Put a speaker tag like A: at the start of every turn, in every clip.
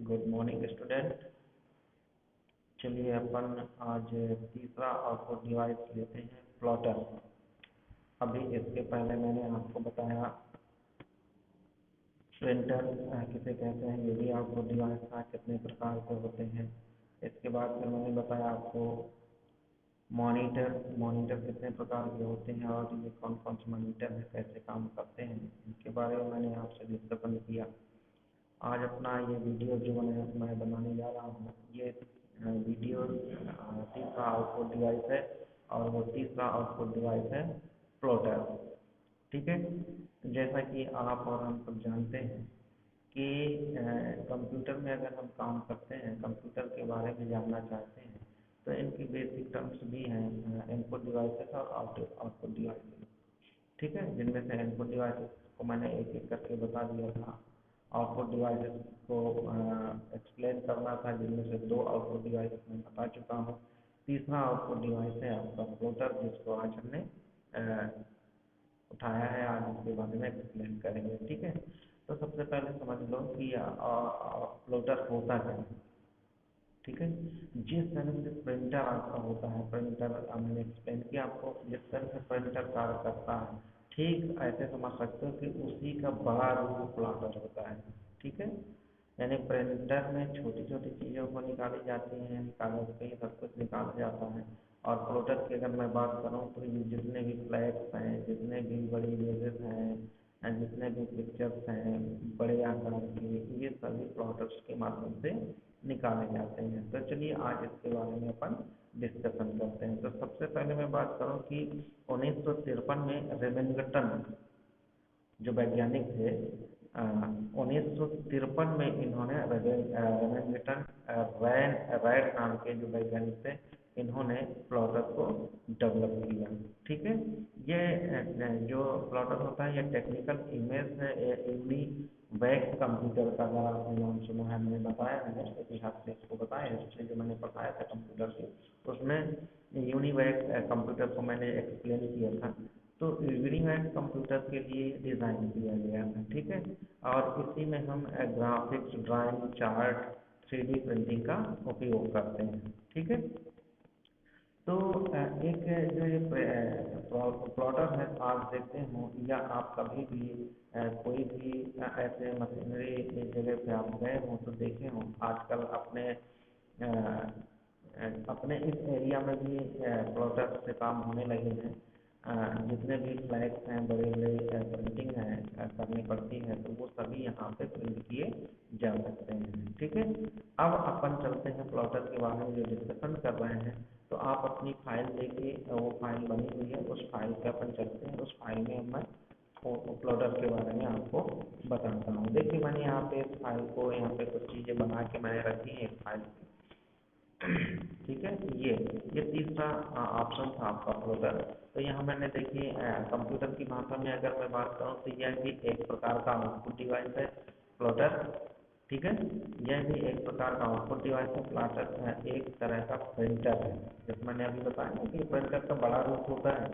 A: Good morning student. चलिए अपन आज तीसरा आउटपुट डिवाइस लेते हैं, प्लॉटर। अभी इसके पहले मैंने आपको बताया प्रिंटर किसे कहते हैं, ये भी आउटपुट डिवाइस था, कितने प्रकार के होते हैं। इसके बाद फिर मैंने बताया आपको मॉनिटर मॉनिटर कितने प्रकार के होते हैं और ये कौन कौन से मॉनिटर है, कैसे काम करते हैं, इनके बारे में मैंने आपसे डिस्कशन किया। आज अपना ये वीडियो जो मैं बनाने जा रहा हूँ, ये वीडियो तीसरा आउटपुट डिवाइस है और वो तीसरा आउटपुट डिवाइस है प्लॉटर। ठीक है, जैसा कि आप और हम सब जानते हैं कि कंप्यूटर में अगर हम काम करते हैं, कंप्यूटर के बारे में जानना चाहते हैं, तो इनकी बेसिक टर्म्स भी हैं, इनपुट डिवाइसेस और आउटपुट डिवाइसेस। ठीक है, जिनमें से इनपुट डिवाइसेस को मैंने एक एक करके बता दिया था, आउटपुट डिवाइसेस को एक्सप्लेन करना था, जिनमें से दो आउटपुट डिवाइसेस मैं बता चुका हूँ। तीसरा आउटपुट डिवाइस है आपका प्लॉटर, जिसको आज हमने उठाया है, आज इसके बारे में एक्सप्लेन करेंगे। ठीक है, तो सबसे पहले समझ लो कि प्लॉटर होता क्या है। ठीक है, जिस तरह से प्रिंटर आपका होता है, प्रिंटर मैंने एक्सप्लेन किया आपको, जिस तरह से प्रिंटर कार्य करता है, ठीक ऐसे समझ सकते हो कि उसी का बड़ा रूप प्लॉटर होता है। ठीक है, यानी प्रिंटर में छोटी छोटी चीज़ों को निकाली जाती हैं, कागज़ पे ही सब कुछ निकाला जाता है। और प्लॉटर की अगर मैं बात करूँ तो ये जितने भी फ्लैग्स हैं, जितने भी बड़ी इमेजेस हैं, जितने भी पिक्चर्स हैं बड़े आकार के, ये सभी प्लॉटर्स के माध्यम से निकाले जाते हैं। तो चलिए आज इसके बारे में अपन डिस्कशन करते हैं। तो सबसे पहले मैं बात करूं कि 1953 में रेमिंगटन जो वैज्ञानिक थे, 1953 में इन्होंने रेमिंगटन रैड नाम के जो वैज्ञानिक थे, इन्होंने प्लॉटर को डेवलप किया। ठीक है, ये जो प्लॉटर होता है, ये टेक्निकल इमेज है, यूनिवैक कंप्यूटर का, अगर आपने नाम सुना है, मैंने बताया है इतिहास से, इसको बताया हिस्ट्री जो मैंने पढ़ाया था कंप्यूटर से, उसमें यूनिवैक कंप्यूटर को मैंने एक्सप्लेन किया था। तो यूनिवैक कंप्यूटर के लिए डिज़ाइन किया गया है। ठीक है, और इसी में हम graphics, drawing, chart, 3D printing का उपयोग करते हैं। ठीक है, तो एक जो ये प्लॉटर है, आप देखते हो या आप कभी भी कोई भी ऐसे मशीनरी जगह पे आप गए हो तो देखे हो, आजकल अपने इस एरिया में भी प्लॉटर से काम होने लगे हैं। जितने भी फ्लैग्स हैं, बड़े बड़े प्रिंटिंग है करनी पड़ती है, तो वो सभी यहाँ पे प्रिंट किए जा सकते हैं। ठीक है, अब अपन चलते हैं प्लॉटर के बारे में जो डिस्कशन कर रहे हैं। तो आप अपनी फाइल देखिए, वो फाइल बनी हुई है, उस फाइल पे अपन चलते हैं। उस फाइल में मैं प्लॉटर के बारे में आपको बताता हूँ। देखिए, मैंने यहाँ पे इस फाइल को, यहाँ पे कुछ चीज़ें बना के मैंने रखी है एक फाइल पे। ठीक है, ये तीसरा ऑप्शन था आपका प्लॉटर। तो यहाँ मैंने देखिए कंप्यूटर की भाषा में अगर मैं बात करूँ तो यह भी एक प्रकार का आउटपुट डिवाइस है, प्लॉटर। ठीक है, यह भी एक प्रकार का आउटपुट डिवाइस है। प्लॉटर एक तरह का प्रिंटर है, जैसे मैंने अभी बताया ना कि प्रिंटर का बड़ा रूप होता है,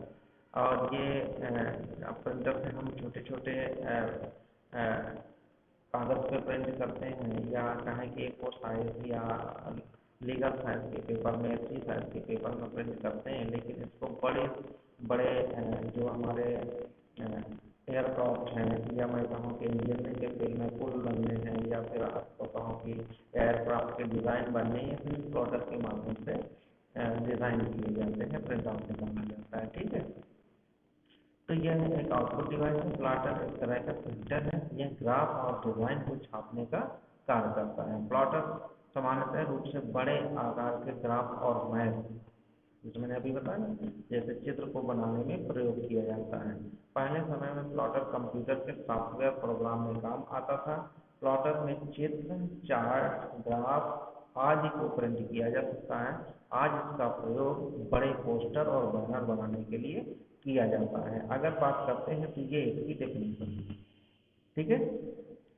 A: और ये प्रिंटर से हम छोटे छोटे कागज़ पे प्रिंट करते हैं, या कहें कि एक साइज या लीगल साइज के पेपर में, अच्छी साइज के पेपर में प्रिंट करते हैं। लेकिन इसको बड़े बड़े जो हमारे एयरक्राफ्ट हैं, या मैं कहूँ कि इंजीनियरिंग के फील्ड में पुल बनने हैं, या फिर आपको कहूँ कि एयरक्राफ्ट के डिज़ाइन बनने हैं, तो इस प्लॉटर के माध्यम से डिज़ाइन किए जाते हैं, प्रिंट आउट निकाला जाता है। ठीक है, तो यह एक आउटपुट डिवाइस है। प्लॉटर एक तरह का प्रिंटर है, यह ग्राफ और डिज़ाइन को छापने का कार्य करता है। प्लॉटर सामान्यतः रूप से बड़े आकार के ग्राफ और मैप, जैसे मैंने अभी बताया ना, जैसे चित्र को बनाने में प्रयोग किया जाता है। पहले समय में प्लॉटर कंप्यूटर के सॉफ्टवेयर प्रोग्राम में काम आता था। प्लॉटर में चित्र, चार्ट, ग्राफ आदि को प्रिंट किया जा सकता है। आज इसका प्रयोग बड़े पोस्टर और बैनर बनाने के लिए किया जाता है। अगर बात करते हैं तो ये इसकी डेफिनेशन है। ठीक है,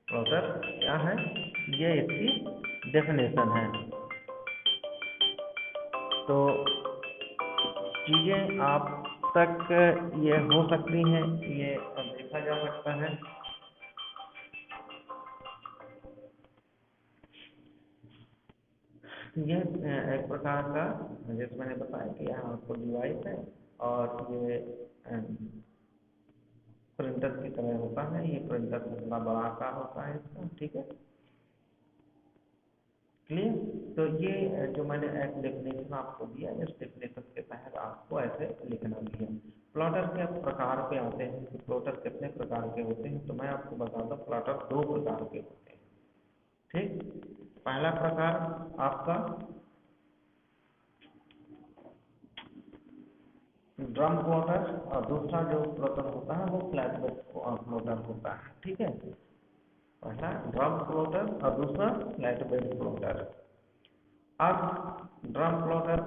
A: प्लॉटर क्या है, ये इसकी डेफिनेशन है। तो चीज़ें आप तक ये हो सकती हैं, ये देखा जा सकता है। यह एक प्रकार का, जैसे मैंने बताया कि यहाँ आपको डिवाइस है और ये प्रिंटर की तरह होता है। ये प्रिंटर से थोड़ा बड़ा आकार होता है इसका, ठीक है, क्लियर। तो ये जो मैंने एक डेफिनेशन आपको दिया, इस डेफिनेशन के तहत आपको ऐसे लिखना भी है। प्लॉटर के प्रकार पे आते हैं कि प्लॉटर कितने प्रकार के होते हैं, तो मैं आपको बता दूं प्लॉटर 2 प्रकार के होते हैं, ठीक। पहला प्रकार आपका ड्रम प्लॉटर और दूसरा जो प्लॉटर होता है वो फ्लैटबेड प्लॉटर होता है, ठीक है। पहला ड्रम प्लॉटर और दूसरा फ्लैटबेड प्लॉटर। अब ड्रम प्लॉटर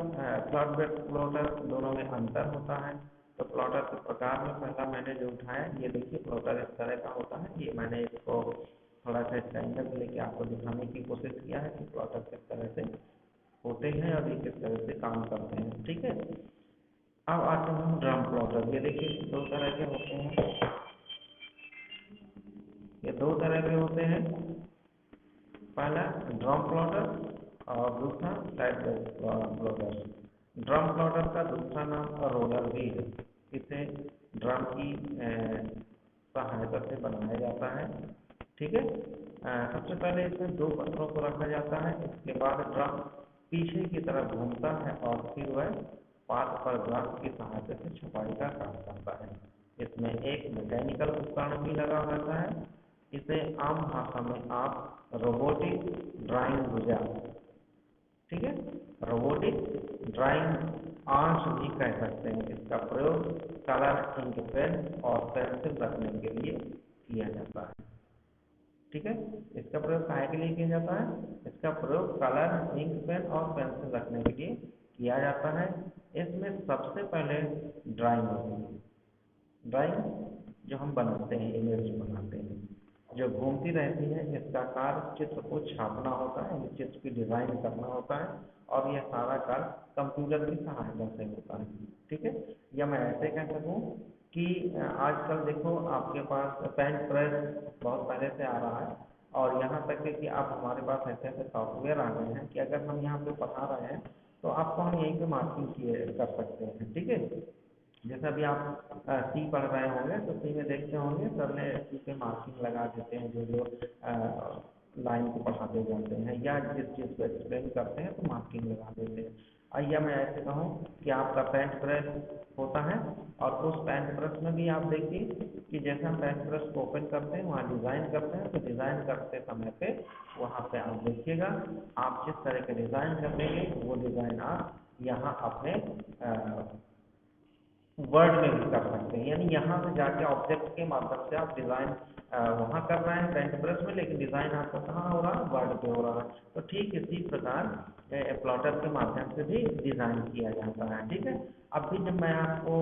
A: फ्लैटबेड प्लॉटर दोनों में अंतर होता है। तो प्लॉटर के प्रकार में पहला मैंने जो उठाया, ये देखिए प्लॉटर इस तरह का होता है। ये मैंने इसको थोड़ा सा स्टैंडर्ड लेके आपको दिखाने की कोशिश किया है कि प्लॉटर किस तरह से होते हैं और ये किस तरह से काम करते हैं, ठीक है। अब आते हैं ड्रम प्लॉटर। ये देखिए 2 तरह के होते हैं, ये 2 तरह के होते हैं। पहला ड्रम प्लॉटर और दूसरा फ्लैटबेड प्लॉटर। ड्रम प्लॉटर का दूसरा नाम रोलर भी है। इसे ड्रम की सहायता से बनाया जाता है, ठीक है। सबसे पहले इसमें 2 पत्थरों को रखा जाता है, इसके बाद ड्रम पीछे की तरफ घूमता है और फिर वह पाथ पर ग्राफ की सहायता से छपाई का काम करता है। इसमें एक मैकेनिकल उपकरण भी लगा रहता है। इसे आम भाषा में आप रोबोटिक ड्राइंग भुजा, ठीक है, रोबोटिक ड्राइंग आंच भी कह सकते हैं। इसका प्रयोग कलर, इंक, पेन और पेंसिल रखने के लिए किया जाता है, ठीक है। इसका प्रयोग काहे के लिए किया जाता है? इसका प्रयोग कलर, इंक, पेन और पेंसिल रखने के लिए किया जाता है। इसमें सबसे पहले ड्राइंग होती है। ड्राइंग जो हम बनाते हैं, इमेज बनाते हैं, जो घूमती रहती है, इसका कार्य चित्र को छापना होता है, चित्र की डिजाइन करना होता है और यह सारा कार्य कंप्यूटर की सहायता से होता है, ठीक है। या मैं ऐसे कह सकूं कि आजकल देखो आपके पास पेन प्रेस बहुत पहले से आ रहा है और यहाँ तक है कि आप हमारे पास ऐसे ऐसे सॉफ्टवेयर आ गए हैं कि अगर हम यहाँ पे पढ़ा रहे हैं तो आपको हम यहीं पे मार्किंग किए कर सकते हैं, ठीक है। जैसे अभी आप सी पढ़ रहे होंगे तो सी में देखते होंगे सर ने सी पे मार्किंग लगा देते हैं, जो जो लाइन को पढ़ाते जाते हैं या जिस चीज़ को एक्सप्लेन करते हैं तो मार्किंग लगा देते हैं। आइए मैं ऐसे कहूँ कि आपका पेंट ब्रश होता है और उस पेंट ब्रश में भी आप देखिए कि जैसे हम पेंट ब्रश को ओपन करते हैं वहाँ डिज़ाइन करते हैं, तो डिज़ाइन करते समय पे वहाँ पे आप देखिएगा, आप जिस तरह के डिज़ाइन करेंगे वो डिज़ाइन आप यहाँ अपने वर्ड में भी कर सकते हैं। यानी यहाँ से जाके ऑब्जेक्ट के माध्यम से आप डिज़ाइन वहाँ कर रहे हैं पेंट ब्रश में, लेकिन डिज़ाइन आपका कहाँ हो रहा है? वर्ड पे हो रहा है। तो ठीक इसी प्रकार प्लॉटर के माध्यम से भी डिज़ाइन किया जाता है, ठीक है। अब भी जब मैं आपको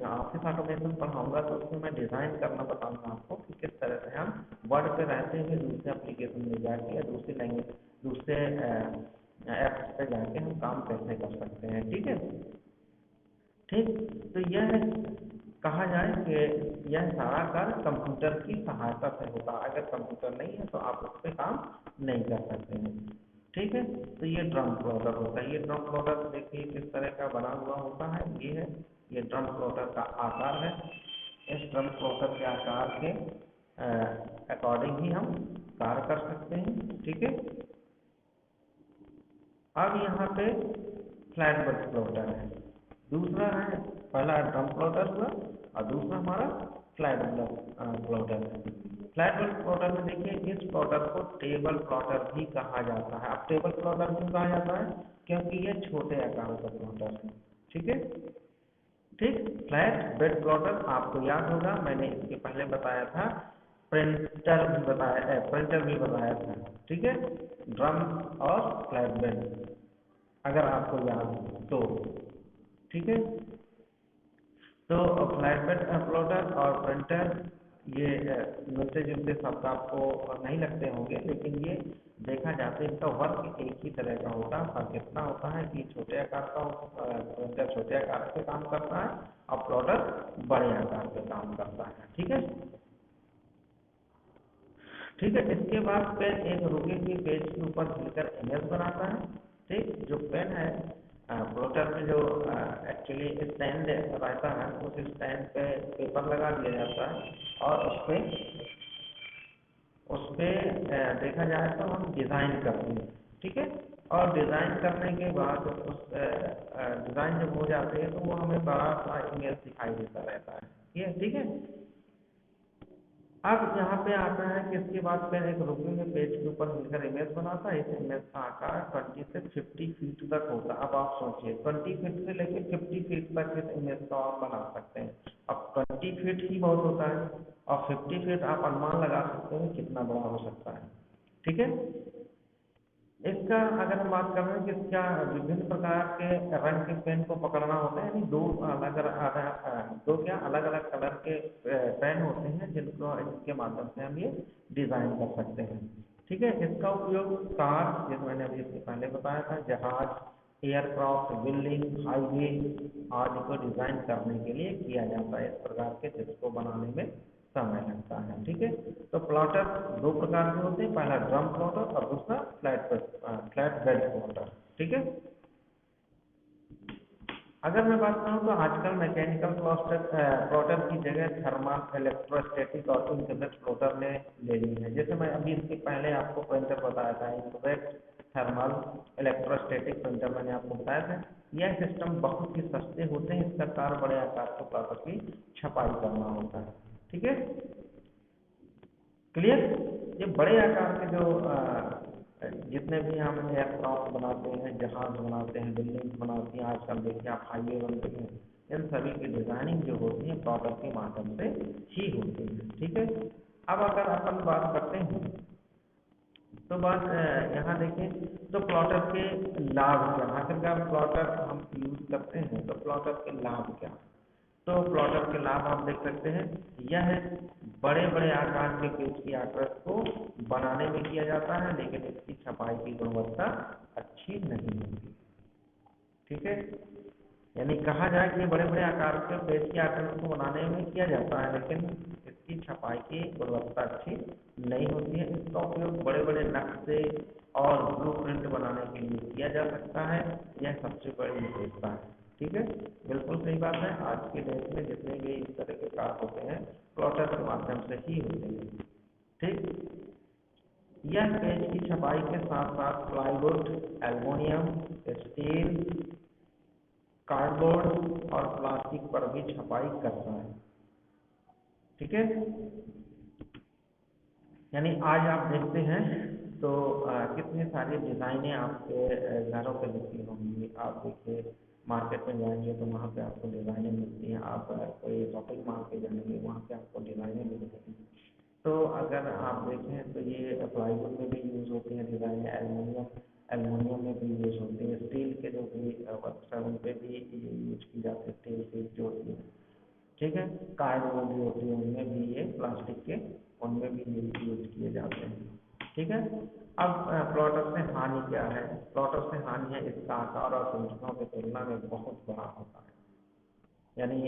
A: ऑफिस ऑटोमेशन पढ़ाऊंगा तो उसमें मैं डिज़ाइन करना बताऊंगा आपको कि किस तरह से हम वर्ड पे रहते हुए दूसरे एप्लीकेशन में जाके या दूसरी लैंग्वेज, दूसरे ऐप्स पे जाके हम काम कैसे कर सकते हैं, ठीक है। ठीक, तो यह कहा जाए कि यह सारा कार्य कंप्यूटर की सहायता से होता है। अगर कंप्यूटर नहीं है तो आप उस पर काम नहीं कर सकते हैं, ठीक है। तो ये ड्रम प्लॉटर होता है। ये ड्रम प्लॉटर देखिए किस तरह का बना हुआ होता है। ये है, ये ड्रम प्लॉटर का आकार है। इस ड्रम प्लॉटर के आकार के अकॉर्डिंग ही हम कार्य कर सकते हैं, ठीक है। अब यहाँ पे फ्लैटबेड प्लॉटर है, दूसरा है, पहला ड्रम प्लॉटर हुआ और दूसरा हमारा फ्लैटबेड प्लॉटर है। फ्लैटबेड प्लॉटर में देखिए इस प्लॉटर को टेबल प्लॉटर भी कहा जाता है। अब टेबल प्लॉटर क्यों कहा जाता है? क्योंकि ये छोटे आकार का प्लॉटर है, ठीक है। ठीक, फ्लैट बेड प्लॉटर आपको याद होगा, मैंने इसके पहले बताया था, प्रिंटर भी बताया, प्रिंटर भी बताया था, ठीक है। ड्रम और फ्लैट बेड अगर आपको याद हो तो, ठीक है। तो फ्लैटबेड प्लॉटर और प्रिंटर ये मिलते जुलते शब्द आपको नहीं लगते होंगे, लेकिन ये देखा जाता है इसका वर्क एक ही तरह का होता है। फर्क इतना होता है कि छोटे आकार का प्रिंटर छोटे आकार पे काम करता है और प्लॉटर बड़े आकार पे काम करता है, ठीक है। ठीक है, इसके बाद फिर एक रुके हुए पेज के ऊपर हिलकर इमेज बनाता है। ठीक, जो पेन है प्लोटर में जो एक्चुअली स्टैंड रहता है, उस स्टैंड पे पेपर लगा दिया जाता है और उस पे देखा जाए तो हम डिज़ाइन करते हैं। ठीक है, और डिज़ाइन करने के बाद उस डिज़ाइन जब हो जाती है तो वो हमें बड़ा सा इमेज दिखाई देता रहता है। ये ठीक है। अब यहाँ पे आता है कि इसके बाद फिर एक रुकनी में पेज के ऊपर मिलकर इमेज बनाता है। इस इमेज का आकार 20 से 50 फीट तक होता है। अब आप सोचिए 20 फीट से लेकर 50 फीट तक इस इमेज को आप बना सकते हैं। अब 20 फीट ही बहुत होता है और 50 फीट आप अनुमान लगा सकते हैं कितना बड़ा हो सकता है। ठीक है, इसका अगर हम बात कर रहे हैं कि इसका विभिन्न प्रकार के रंग के पेन को पकड़ना होता है, यानी दो क्या अलग अलग कलर के पेन होते हैं जिनके माध्यम से हम ये डिजाइन कर सकते हैं। ठीक है, इसका उपयोग कार, जैसे मैंने अभी इससे पहले बताया था, जहाज, एयरक्राफ्ट, बिल्डिंग, हाईवे आदि को डिजाइन करने के लिए किया जाता है। इस प्रकार के चित्र को बनाने में समय लगता है। ठीक है, तो प्लॉटर दो प्रकार के होते हैं, पहला ड्रम प्लॉटर और दूसरा फ्लैट बेड प्लॉटर। ठीक है, अगर मैं बात करूं तो आजकल मैकेनिकल प्लॉटर की जगह थर्मल, इलेक्ट्रोस्टैटिक और इंकजेट प्लॉटर ने ले ली है। जैसे मैं अभी इसके पहले आपको प्रिंटर बताया था, इंकजेट, थर्मल, इलेक्ट्रोस्टैटिक प्रिंटर मैंने आपको बताया था। यह सिस्टम बहुत ही सस्ते होते हैं। इसका कार्य बड़े आकार के प्लॉटर की छपाई करना होता है। ठीक है, क्लियर। ये बड़े आकार के जो जितने भी हम एयरक्राफ्ट बनाते हैं, जहाज बनाते हैं, बिल्डिंग बनाते हैं, आजकल देखिए आप हाईवे बनते हैं, इन सभी की डिजाइनिंग जो होती है प्लॉटर के माध्यम से ही होती है। ठीक है, अब अगर अपन बात करते हैं तो बात यहाँ देखें तो प्लॉटर के लाभ क्या, आखिरकार प्लॉटर हम यूज करते हैं तो प्लॉटर के लाभ क्या। तो प्लॉटर के लाभ आप देख सकते हैं, यह बड़े बड़े आकार के पेज की आकृति को बनाने में किया जाता है, लेकिन इसकी छपाई की गुणवत्ता अच्छी नहीं होती। ठीक है, यानी कहा जाए कि बड़े बड़े आकार के पेज की आकृति को बनाने में किया जाता है, लेकिन इसकी छपाई की गुणवत्ता अच्छी नहीं होती है। इसका उपयोग बड़े बड़े नक्शे और ब्लूप्रिंट बनाने के लिए किया जा सकता है। यह सबसे बड़ी विशेषता है। ठीक है, बिल्कुल सही बात है। आज के डेट में जितने भी इस तरह के कार्य होते हैं प्लॉटर के माध्यम से ही होते हैं। ठीक, यह पेज की छपाई के साथ साथ प्लाईवुड, एल्युमिनियम, स्टील, कार्डबोर्ड और प्लास्टिक पर भी छपाई करता है। ठीक है, यानी आज आप देखते हैं तो कितनी सारी डिज़ाइनें आपके घरों पे दिखती होंगी। आप देखिए मार्केट में जाएंगे तो वहाँ पे आपको डिज़ाइनें मिलती हैं। आप कोई शॉपिंग मॉल पे जाएंगे वहाँ पे आपको डिज़ाइनें मिलती हैं। तो अगर आप देखें तो ये प्लाईवुड में भी यूज़ होती हैं डिज़ाइनें, एल्युमिनियम में भी यूज़ होती है, स्टील के जो भी वर्क्स हैं उन पे भी ये यूज की जाती है, स्टील की जो होती है। ठीक है, कार्डबोर्ड भी होती है उनमें भी ये प्लास्टिक के, उनमें भी ये यूज किए जाते हैं। ठीक है, अब प्लॉटर से हानि क्या है। प्लॉटर से हानि है इसका आकार और संरचनाओं की तुलना में बहुत बड़ा होता है। यानी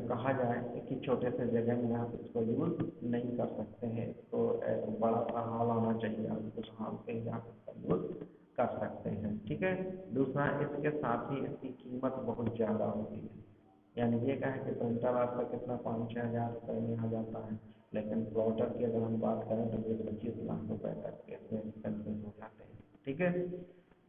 A: कहा जाए कि छोटे से जगह में आप इसको यूज नहीं कर सकते हैं। इसको एक बड़ा सा हॉल आना चाहिए, आप उस हॉल पे ही आप इसका यूज कर सकते हैं। ठीक है, दूसरा इसके साथ ही इसकी कीमत बहुत ज़्यादा होती है। यानी ये कहें कि प्रिंटर आपका कितना 5-6 हज़ार रुपये में आ जाता है, लेकिन प्लॉटर की अगर हम बात करें तो 20-25 लाख रुपए तक के इसमें एक्सपेंसिव हो जाते हैं। ठीक है,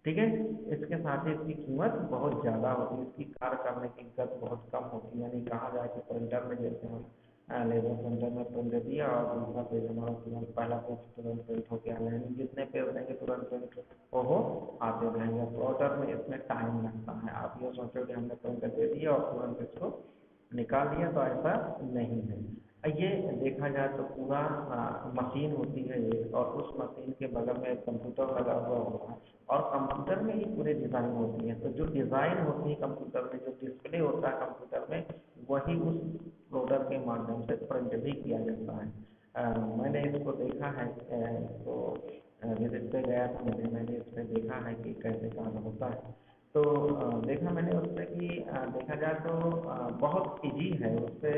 A: ठीक है, इसके साथ ही इसकी कीमत बहुत ज़्यादा होती है, इसकी कार्य करने की गति बहुत कम होती है। यानी कहा जाए कि प्रिंटर में जैसे हम लेजर प्रिंटर में प्रिंट दिया और दूसरा पेज हमारा तुरंत, पहला पेज तुरंत प्रिंट होकर आ यानी जितने पेज देंगे तुरंत प्रिंट हो आते रहेंगे। प्लॉटर में इसमें टाइम लगता है। आप ये सोचो कि हमने प्रिंट दे दिया और तुरंत इसको निकाल लिया, तो ऐसा नहीं है। ये देखा जाए तो पूरा मशीन होती है एक, और उस मशीन के बगल में एक कंप्यूटर लगा हुआ होता है और कंप्यूटर में ही पूरे डिज़ाइन होती है। तो जो डिज़ाइन होती है कंप्यूटर में, जो डिस्प्ले होता है कंप्यूटर में, वही उस प्रोडक्ट के माध्यम से प्रिंट भी किया जाता है। मैंने इसको देखा है, तो विजिट पे गया था, मैंने इस पर देखा है कि कैसे काम होता है। तो देखा मैंने उसमें कि देखा जाए तो बहुत इजी है उससे।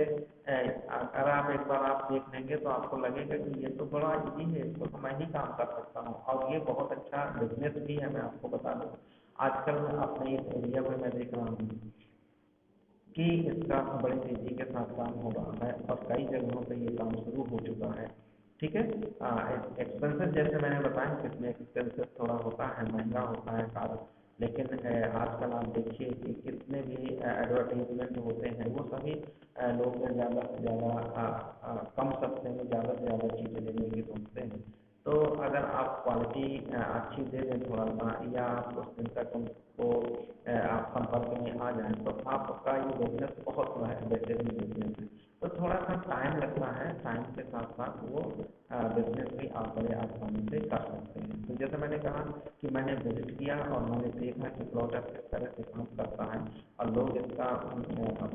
A: अगर आप एक बार आप देख लेंगे तो आपको लगेगा कि ये तो बड़ा इजी है, इसको तो मैं ही काम कर सकता हूँ, और ये बहुत अच्छा बिजनेस भी है। मैं आपको बता दूँ, आजकल अपने इस एरिया में मैं देख रहा हूँ कि इसका बड़े तेजी के साथ काम हो रहा है और कई जगहों पे ये काम शुरू हो चुका है। ठीक है। एक्सपेंसेस जैसे मैंने बताया कि इसमें एक्सपेंसेस थोड़ा होता है, महंगा होता है कार, लेकिन आजकल आप देखिए कि कितने भी एडवर्टीजमेंट होते हैं वो सभी लोग ज़्यादा से ज़्यादा कम सस्ते में ज़्यादा से ज़्यादा चीज़ें लेने की सोचते हैं। तो अगर आप क्वालिटी अच्छी दे दें थोड़ा सा, या आप उस दिन तक उनको आप संपर्क में आ जाएँ, तो आपका ये बिजनेस बहुत बेहतरीन बिजनेस है। तो थोड़ा सा टाइम लगता है, टाइम के साथ साथ वो बिजनेस भी आप बड़े आसानी से कर सकते हैं। तो जैसे मैंने कहा कि मैंने विजिट किया और मैंने देखा कि प्रोडक्ट किस तरह से काम करता है, और लोग इसका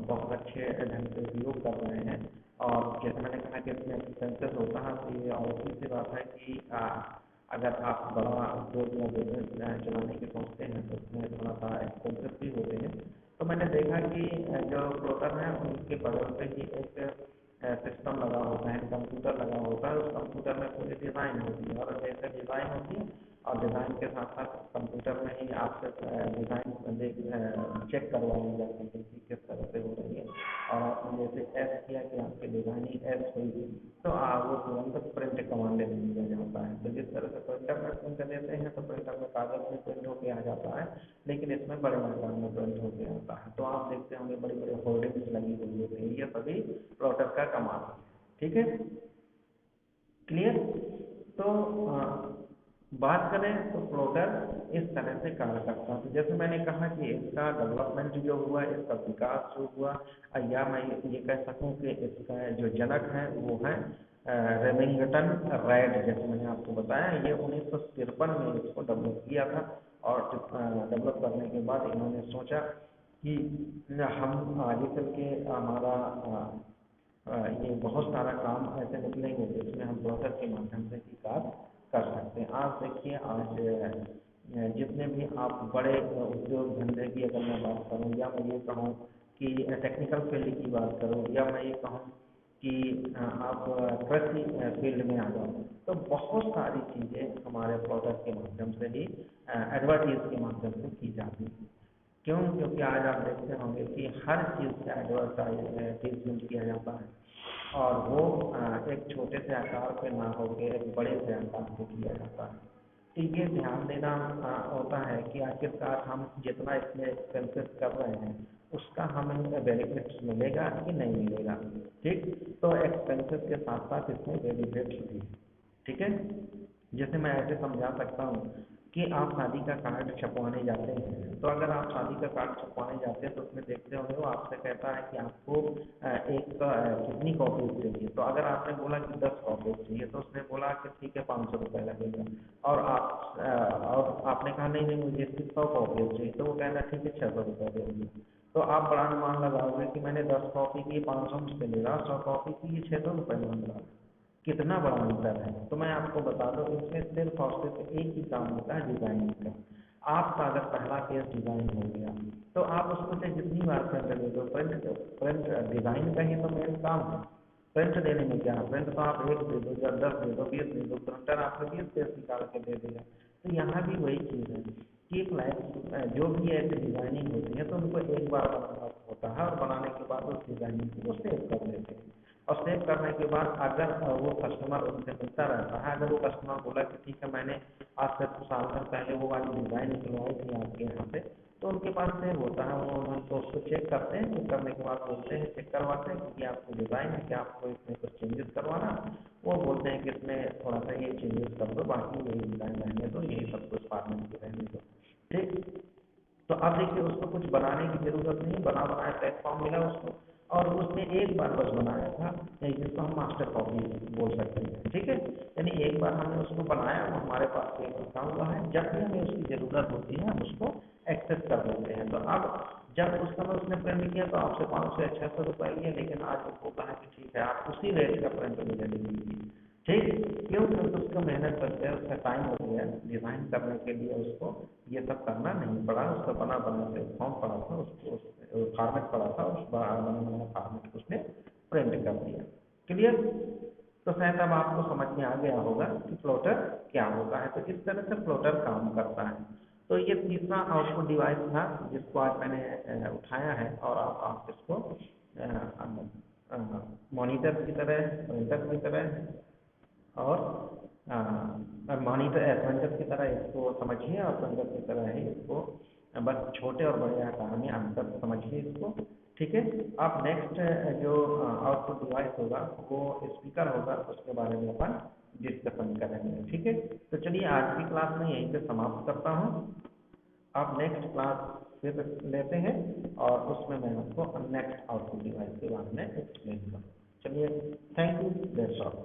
A: बहुत अच्छे ढंग से उपयोग कर रहे हैं। और जैसे मैंने कहा कि इसमें एक्सपेंसेस होता है, तो ये और सी बात है कि अगर आप बड़ा उद्योग या बिजनेस चलाने की सोचते हैं तो उसमें थोड़ा सा एक्सपेंसेस भी होते हैं। तो मैंने देखा कि जो ब्रोकर हैं उनके बगल पे ही एक सिस्टम लगा होता है, कंप्यूटर लगा होता है। उस कंप्यूटर में पूरी डिज़ाइन होती है, और जैसे डिज़ाइन होती है और डिज़ाइन के साथ साथ कंप्यूटर में ही आपसे डिज़ाइन चेक करवाई जाती है कि किस तरह से हो रही है। और आपने जैसे एस किया कि आपकी डिज़ाइनिंग एस हुई, तो वो तुरंत प्रिंट कमांड दे दिया जाता है। तो जिस तरह से प्रिंटर में प्रिंट देते हैं तो प्रिंटर में कागज़ में प्रिंट होके आ जाता है, लेकिन इसमें बड़े मैदान में प्रिंट होके आता है। तो आप देखते होंगे बड़ी बड़ी होर्डिंग्स लगी हुई होती है, ये सभी प्लॉटर का कमाल है। ठीक है, क्लियर। तो बात करें तो प्लॉटर इस तरह से कार्य करता है। तो जैसे मैंने कहा कि इसका डेवलपमेंट जो हुआ, इसका विकास जो हुआ, या मैं ये कह सकूं कि इसका जो जनक है वो है रेमिंगटन राइट। जैसे मैंने आपको बताया, ये 1953 में इसको डेवलप किया था, और डेवलप करने के बाद इन्होंने सोचा कि हम आगे चल के हमारा ये बहुत सारा काम ऐसे निकलेंगे जिसमें हम ब्रोकर के माध्यम से ही काम कर सकते हैं। आप देखिए, आज जितने भी आप बड़े उद्योग धंधे की अगर मैं बात करूँ, या मैं ये कहूँ कि टेक्निकल फील्ड की बात करूँ, या मैं ये कहूँ कि आप कृषि फील्ड में आ जाओ, तो बहुत सारी चीज़ें हमारे प्रोडक्ट के माध्यम से ही एडवर्टीज के माध्यम से की जाती हैं। क्यों? क्योंकि आज आप देखते होंगे कि हर चीज़ का एडवर्टाइजमेंट किया जाता है, और वो एक छोटे से आकार पे ना होकर एक बड़े से आकार पे किया जाता है। तो ये ध्यान देना होता है कि आखिरकार हम जितना इसमें एक्सपेंसेस कर रहे हैं उसका हमें बेनिफिट्स मिलेगा कि नहीं मिलेगा। ठीक, तो एक्सपेंसेस के साथ साथ इसमें बेनिफिट्स भी है। ठीक है। जैसे मैं ऐसे समझा सकता हूँ कि आप शादी का कार्ड छपवाने जाते हैं, तो अगर आप शादी का कार्ड छपवाने जाते हैं तो उसमें देखते होंगे वो आपसे कहता है कि आपको कितनी कॉपीज चाहिए। तो अगर आपने बोला कि 10 कॉपीज चाहिए, तो उसने बोला कि ठीक है, 500 रुपये लगेगा। और आपने कहा नहीं नहीं, मुझे इसकी 100 कॉपीज चाहिए, तो वो कहना ठीक है, 600 रुपये दे दीजिए। तो आप बड़ा अनुमान लगाओगे कि मैंने 10 कॉपी की 500 मुझसे ले रहा, 100 कॉपी की 600 रुपये मांग रहा, कितना बड़ा अंतर है। तो मैं आपको बता दूं, इसमें सिर्फ और सिर्फ एक ही काम होता है, डिजाइनिंग का। आपका अगर पहला पेज डिजाइन हो गया, तो आप उसको से जितनी बार प्रिंट दे दो, प्रिंट डिजाइन का ही तो मेन काम है। प्रिंट देने में क्या है, प्रिंट तो आप एक दे दो या 10 दे दो, 20 दे दो, प्रिंटर आपको 20 पेज निकाल के दे देगा। तो यहाँ भी वही चीज़ है कि जो भी ऐसी डिजाइनिंग होती है तो उनको एक बार बनाना होता है, और बनाने के बाद उस डिजाइनिंग को सेव कर देते हैं। और सेव करने के बाद अगर वो कस्टमर उनसे मिलता रहता है, अगर वो कस्टमर बोला कि ठीक है, मैंने आज से कुछ साल भर पहले वो वाली डिज़ाइन निकलवाई थी आपके यहाँ से, तो उनके पास सेव होता है। वो तो उसको चेक करते हैं, चेक करने के बाद बोलते हैं, चेक करवाते हैं कि आपकी डिज़ाइन है, कि आपको इसमें कुछ चेंजेस करवाना। वो बोलते हैं कि इसमें थोड़ा सा ये चेंजेस कर दो, बाकी यही डिज़ाइन रहने दो, यही सब कुछ फार्मेट के रहने दो। ठीक। तो अब देखिए, उसको कुछ बनाने की जरूरत नहीं, बना बनाया प्लेटफॉर्म मिला उसको, और उसने एक बार बस बनाया था, जिसको हम मास्टर कॉपी बोल सकते हैं। ठीक है, यानी एक बार हमने उसको बनाया, वो हमारे पास सेव रखा हुआ है, जब भी हमें उसकी ज़रूरत होती है हम उसको एक्सेस कर लेते हैं। तो अब जब उस समय उसने प्रिंट किया तो आपसे 500 या 600 रुपये लिए, लेकिन आज उसको कहा कि ठीक है, आप उसी रेट का प्रिंट मुझे दे दीजिए। ठीक, क्यों? क्योंकि उसका मेहनत करते हैं, उसका टाइम हो गया, डिज़ाइन करने के लिए उसको ये सब करना नहीं पड़ा, उसका बना बना के फॉर्म पड़ा था, उसको फॉर्मेट पड़ा था, उस बना बना फॉर्मेट को उसने प्रिंट कर दिया। क्लियर? तो शायद अब आपको समझ में आ गया होगा कि प्लॉटर क्या होता है। तो इस तरह से प्लॉटर काम करता है। तो ये तीसरा आउटपुट डिवाइस था जिसको आज मैंने उठाया है, और आप इसको मॉनिटर की तरह, प्रिंटर की तरह और मॉनिटर प्रिंटर की तरह इसको समझिए, और प्रिंटर की तरह ही इसको बस छोटे और बड़े आकार में अंतर समझिए इसको। ठीक है। अब नेक्स्ट जो आउटपुट डिवाइस होगा वो स्पीकर होगा, उसके बारे में अपन डिस्कशन करेंगे। ठीक है। तो चलिए आज की क्लास में यहीं पे समाप्त करता हूँ। आप नेक्स्ट क्लास फिर लेते हैं और उसमें मैं आपको नेक्स्ट आउटपुट डिवाइस के बारे में एक्सप्लेन करूँ। चलिए, थैंक यू, दैट्स ऑल।